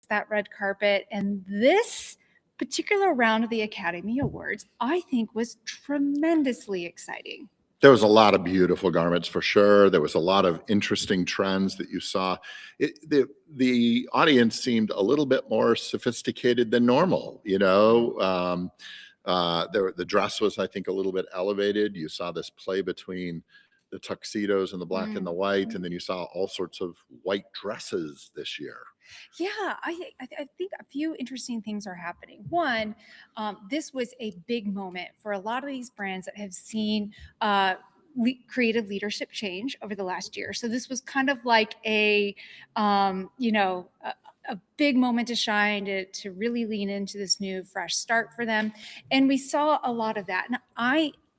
that red carpet. And this particular round of the Academy Awards, I think, was tremendously exciting. There was a lot of beautiful garments for sure. There was a lot of interesting trends that you saw. The audience seemed a little bit more sophisticated than normal. The dress was, I think, a little bit elevated. You saw this play between the tuxedos and the black and the white, and then you saw all sorts of white dresses this year. Yeah, I think a few interesting things are happening. One, this was a big moment for a lot of these brands that have seen creative leadership change over the last year. So this was kind of like a big moment to shine, to really lean into this new fresh start for them. And we saw a lot of that. And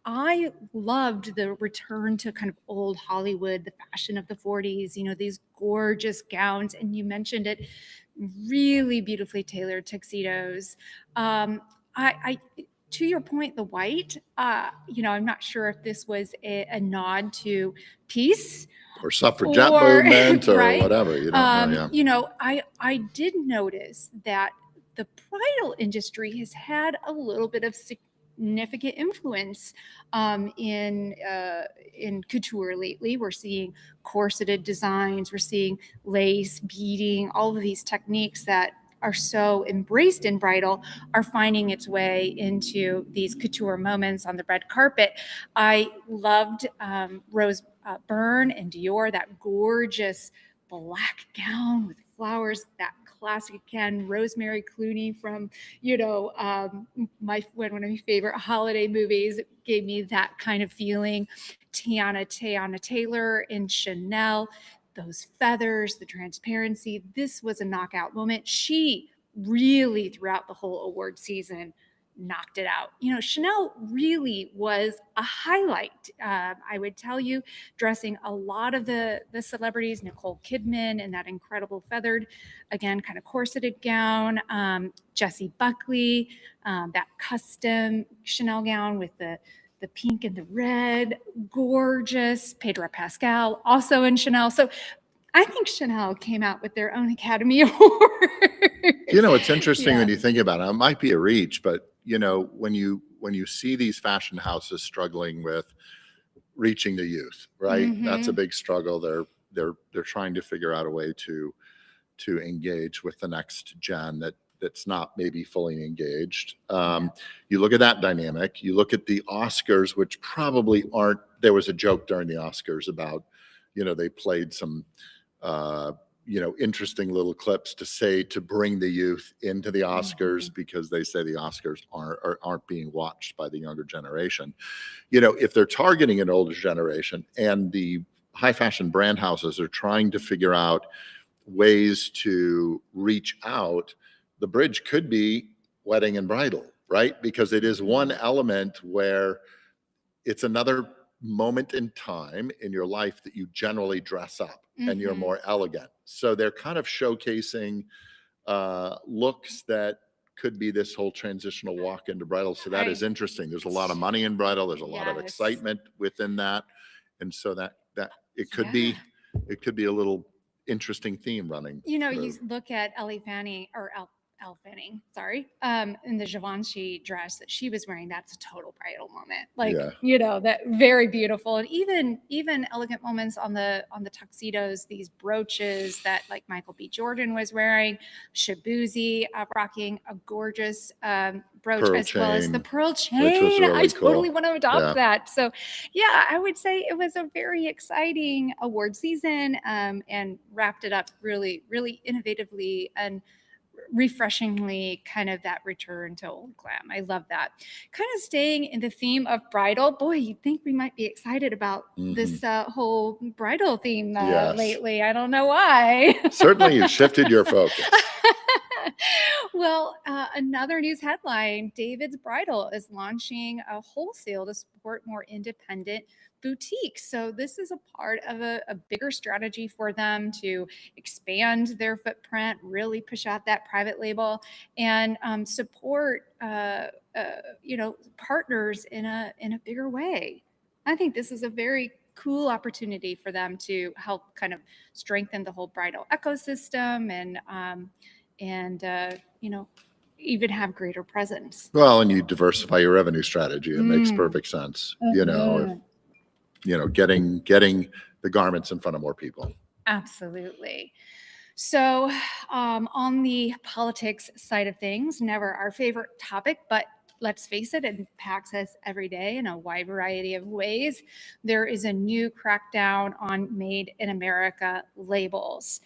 I loved the return to kind of old Hollywood, the fashion of the 40s, these gorgeous gowns. And you mentioned it, really beautifully tailored tuxedos. I to your point, the white, I'm not sure if this was a nod to peace or suffragette movement or right? whatever. You don't know. Yeah. I did notice that the bridal industry has had a little bit of significant influence in couture lately. We're seeing corseted designs, we're seeing lace, beading, all of these techniques that are so embraced in bridal are finding its way into these couture moments on the red carpet. I loved Rose Byrne and Dior, that gorgeous black gown with flowers, that classic again, Rosemary Clooney from, one of my favorite holiday movies, gave me that kind of feeling. Tiana Taylor in Chanel, those feathers, the transparency. This was a knockout moment. She really, throughout the whole award season, knocked it out. Chanel really was a highlight. I would tell you, dressing a lot of the celebrities, Nicole Kidman in that incredible feathered, again, kind of corseted gown, Jessie Buckley, that custom Chanel gown with the pink and the red, gorgeous. Pedro Pascal, also in Chanel. So I think Chanel came out with their own Academy Award. It's interesting when you think about it. It might be a reach, but when you see these fashion houses struggling with reaching the youth, right? Mm-hmm. That's a big struggle. They're trying to figure out a way to engage with the next gen that's not maybe fully engaged. You look at that dynamic. You look at the Oscars, which probably aren't. There was a joke during the Oscars about, they played some interesting little clips to bring the youth into the Oscars because they say the Oscars aren't being watched by the younger generation. If they're targeting an older generation and the high fashion brand houses are trying to figure out ways to reach out, the bridge could be wedding and bridal, right? Because it is one element where it's another moment in time in your life that you generally dress up and you're more elegant. So they're kind of showcasing looks that could be this whole transitional walk into bridal. So that is interesting. There's a lot of money in bridal. There's a lot of excitement within that. And so that it could be a little interesting theme running. You look at Elle Fanning, in the Givenchy dress that she was wearing. That's a total bridal moment. That very beautiful. And even elegant moments on the tuxedos, these brooches that like Michael B. Jordan was wearing, Shabuzi rocking a gorgeous brooch pearl as chain, well as the pearl chain. Really I totally cool. want to adopt that. So I would say it was a very exciting award season, and wrapped it up really, really innovatively and refreshingly, kind of that return to old glam. I love that. Kind of staying in the theme of bridal. Boy, you'd think we might be excited about this whole bridal theme lately. I don't know why. Certainly you shifted your focus. Well, another news headline, David's Bridal is launching a wholesale to support more independent boutiques. So this is a part of a bigger strategy for them to expand their footprint, really push out that private label, and support partners in a bigger way. I think this is a very cool opportunity for them to help kind of strengthen the whole bridal ecosystem you know, even have greater presence. Well, and you diversify your revenue strategy. It makes Mm. perfect sense. You know, if, Mhm. getting the garments in front of more people. Absolutely. So, on the politics side of things, never our favorite topic, but let's face it, it impacts us every day in a wide variety of ways. There is a new crackdown on Made in America labels.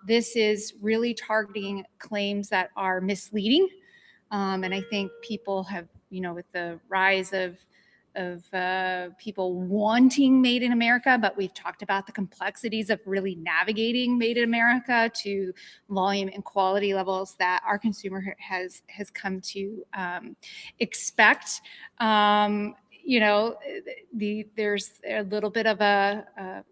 This is really targeting claims that are misleading. And I think people have, with the rise of people wanting Made in America, but we've talked about the complexities of really navigating Made in America to volume and quality levels that our consumer has come to expect. There's a little bit of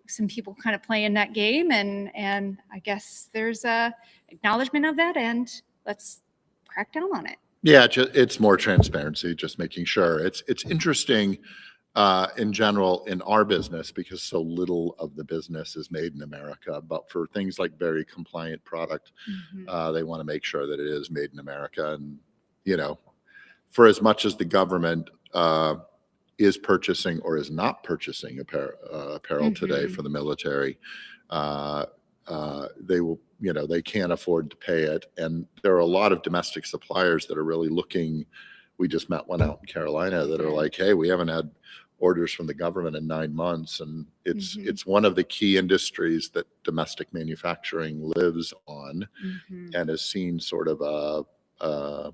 some people kind of playing that game, and I guess there's a acknowledgement of that, and let's crack down on it. Yeah, it's more transparency, just making sure. It's interesting in general in our business because so little of the business is made in America. But for things like very compliant product, they want to make sure that it is made in America. And, for as much as the government is purchasing or is not purchasing apparel today for the military, they will, they can't afford to pay it. And there are a lot of domestic suppliers that are really looking. We just met one out in Carolina that are like, hey, we haven't had orders from the government in 9 months. And it's one of the key industries that domestic manufacturing lives on and has seen sort of a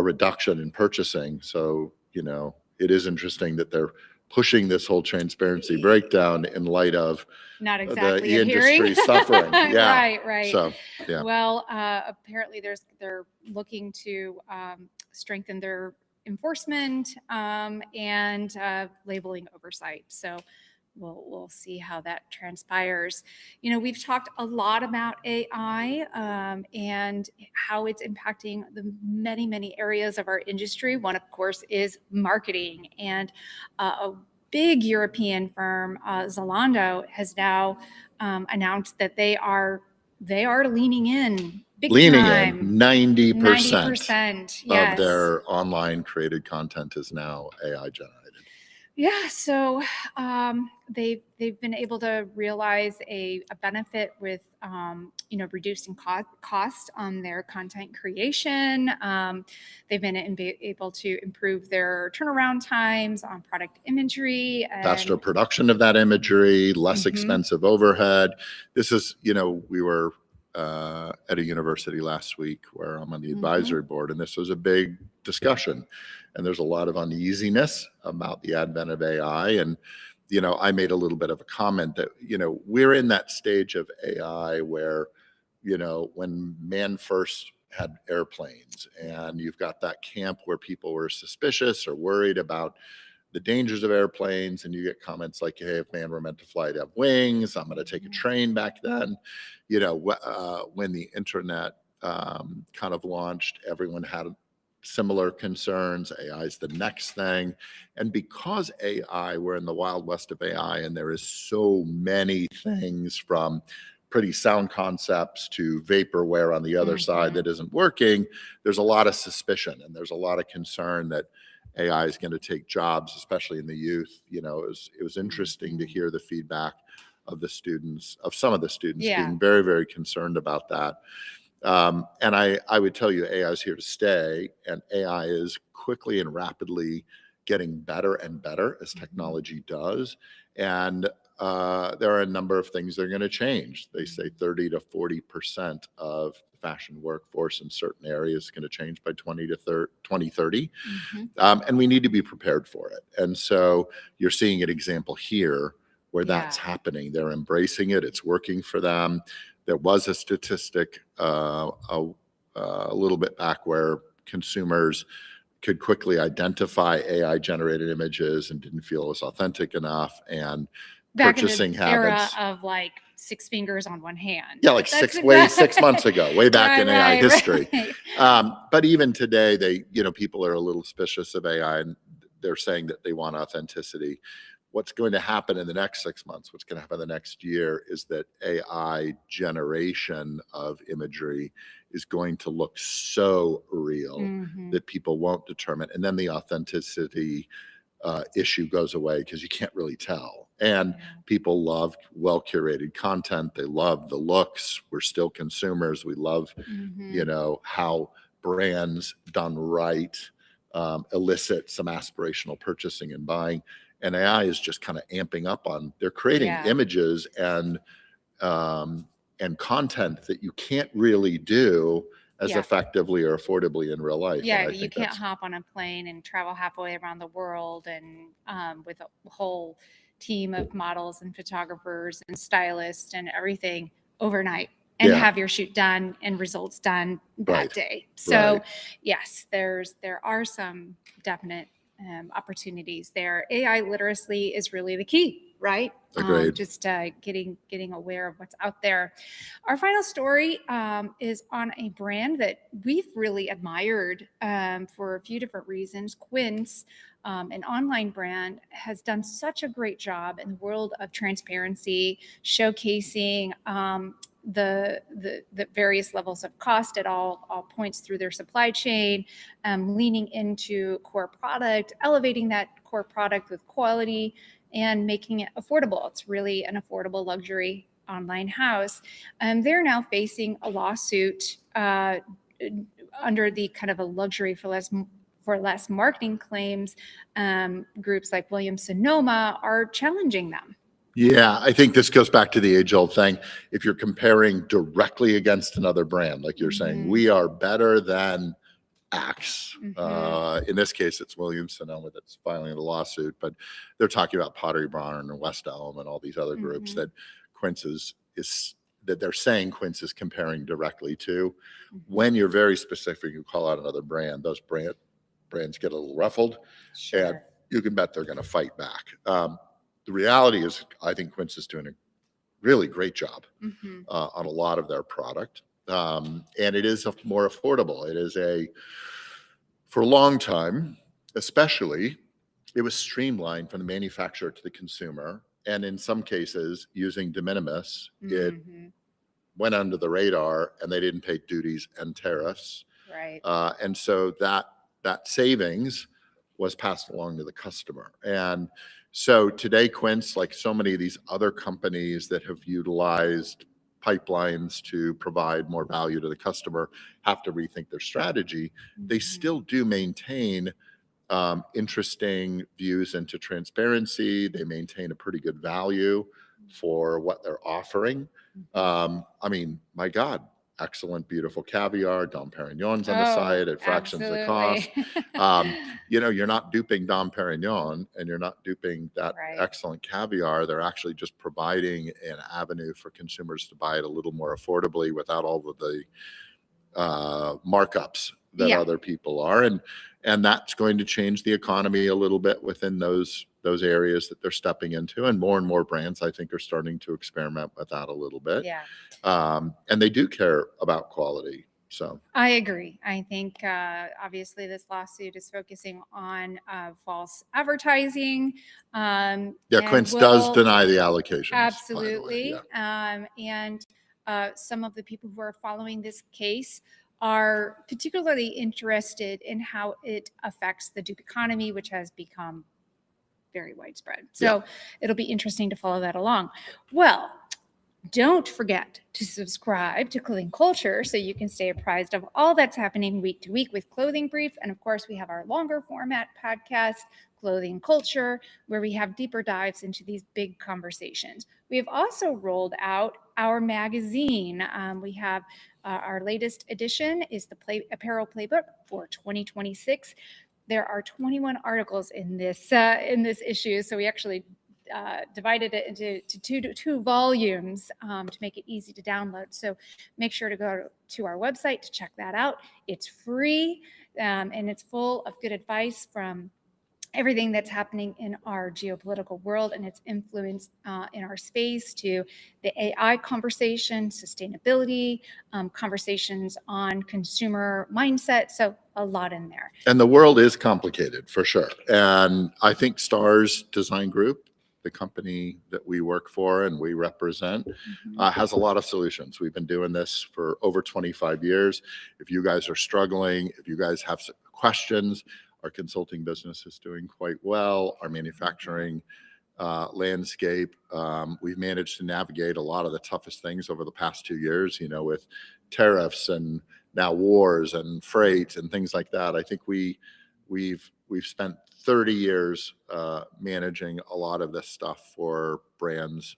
reduction in purchasing. So, it is interesting that they're pushing this whole transparency breakdown in light of not exactly the industry suffering. Yeah. Right. So, yeah. Well, apparently they're looking to strengthen their enforcement and labeling oversight. So we'll see how that transpires. We've talked a lot about AI and how it's impacting the many, many areas of our industry. One, of course, is marketing, and a big European firm, Zalando, has now announced that they are leaning in big time. 90% yes. of their online created content is now AI generated. Yeah, so they've been able to realize a benefit with reducing cost on their content creation. They've been able to improve their turnaround times on product imagery, faster production of that imagery, less expensive overhead. This is, we were at a university last week where I'm on the advisory board, and this was a big discussion. And there's a lot of uneasiness about the advent of AI. And, I made a little bit of a comment that, we're in that stage of AI where, when man first had airplanes, and you've got that camp where people were suspicious or worried about the dangers of airplanes, and you get comments like, hey, if man were meant to fly, to have wings, I'm going to take a train back then. When the internet kind of launched, everyone had similar concerns. AI is the next thing. And because AI, we're in the wild west of AI, and there is so many things from pretty sound concepts to vaporware on the other side that isn't working, there's a lot of suspicion and there's a lot of concern that AI is going to take jobs, especially in the youth. It was interesting to hear the feedback of some of the students being very, very concerned about that. And I would tell you, AI is here to stay, and AI is quickly and rapidly getting better and better as technology does. And there are a number of things that are going to change. They say 30 to 40% of the fashion workforce in certain areas is going to change by 2030. And we need to be prepared for it. And so you're seeing an example here where that's happening. They're embracing it. It's working for them. There was a statistic a little bit back where consumers could quickly identify AI generated images and didn't feel it was authentic enough. And back purchasing in the habits era of like 6 fingers on one hand. Yeah, like 6 months ago, way back in AI history. Right. But even today, people are a little suspicious of AI, and they're saying that they want authenticity. what's going to happen in the next 6 months, what's going to happen the next year is that AI generation of imagery is going to look so real Mm-hmm. that people won't determine. And then the authenticity issue goes away because you can't really tell. And Yeah. people love well curated content. They love the looks. We're still consumers. We love, Mm-hmm. how brands done right elicit some aspirational purchasing and buying. And AI is just kind of amping up on. They're creating Yeah. images and content that you can't really do as Yeah. effectively or affordably in real life. Yeah, And I you think can't that's hop on a plane and travel halfway around the world and with a whole team of models and photographers and stylists and everything overnight and yeah, have your shoot done and results done that right, day. So right. yes, there are some definite opportunities there. AI literacy is really the key, right? Agreed. Just getting aware of what's out there. Our final story is on a brand that we've really admired for a few different reasons. Quince, an online brand, has done such a great job in the world of transparency, showcasing the various levels of cost at all points through their supply chain, leaning into core product, elevating that core product with quality, and making it affordable. It's really an affordable luxury online house. They're now facing a lawsuit under the kind of a luxury for less marketing claims. Groups like Williams Sonoma are challenging them. Yeah, I think this goes back to the age-old thing. If you're comparing directly against another brand, like you're saying, Mm-hmm. we are better than X. Mm-hmm. In this case, it's Williams Sonoma that's filing the lawsuit, but they're talking about Pottery Barn and West Elm and all these other groups Mm-hmm. that Quince is that they're saying Quince is comparing directly to. Mm-hmm. When you're very specific, you call out another brand, those brands get a little ruffled, and Sure. you can bet they're going to fight back. The reality is, I think Quince is doing a really great job Mm-hmm. on a lot of their product. And it is more affordable. For a long time, especially, it was streamlined from the manufacturer to the consumer. And in some cases, using de minimis, it Mm-hmm. went under the radar and they didn't pay duties and tariffs. Right. And so that savings was passed along to the customer. And so today, Quince, like so many of these other companies that have utilized pipelines to provide more value to the customer, have to rethink their strategy. They Mm-hmm. still do maintain interesting views into transparency. They maintain a pretty good value for what they're offering. I mean, my God, excellent, beautiful caviar, Dom Perignon's on the Oh, side at fractions of the cost. absolutely. You're not duping Dom Perignon and you're not duping that Right. excellent caviar. They're actually just providing an avenue for consumers to buy it a little more affordably without all of the markups that Yeah. other people are, and that's going to change the economy a little bit within those areas that they're stepping into. And more brands, I think, are starting to experiment with that a little bit. Yeah. And they do care about quality. So I agree. I think obviously this lawsuit is focusing on false advertising. yeah, And Quince does will deny the allegations, by the way. Yeah. absolutely. And some of the people who are following this case are particularly interested in how it affects the dupe economy, which has become very widespread. So it'll be interesting to follow that along. Well, don't forget to subscribe to Clothing Culture so you can stay apprised of all that's happening week to week with Clothing Brief. And of course, we have our longer format podcast, Clothing Culture, where we have deeper dives into these big conversations. We have also rolled out our magazine. We have our latest edition is the Apparel Playbook for 2026. There are 21 articles in this issue, so we actually divided it into two volumes to make it easy to download. So make sure to go to our website to check that out. It's free and it's full of good advice from everything that's happening in our geopolitical world and its influence in our space, to the AI conversation, sustainability, conversations on consumer mindset. So a lot in there. And the world is complicated for sure. And I think Stars Design Group the company that we work for and we represent, Mhm. has a lot of solutions. We've been doing this for over 25 years. If you guys are struggling, if you guys have questions, our consulting business is doing quite well. Our manufacturing landscape, we've managed to navigate a lot of the toughest things over the past 2 years, with tariffs and now wars and freight and things like that. I think we've spent 30 years managing a lot of this stuff for brands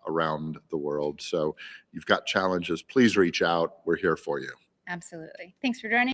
around the world. So you've got challenges, please reach out. We're here for you. Absolutely. Thanks for joining.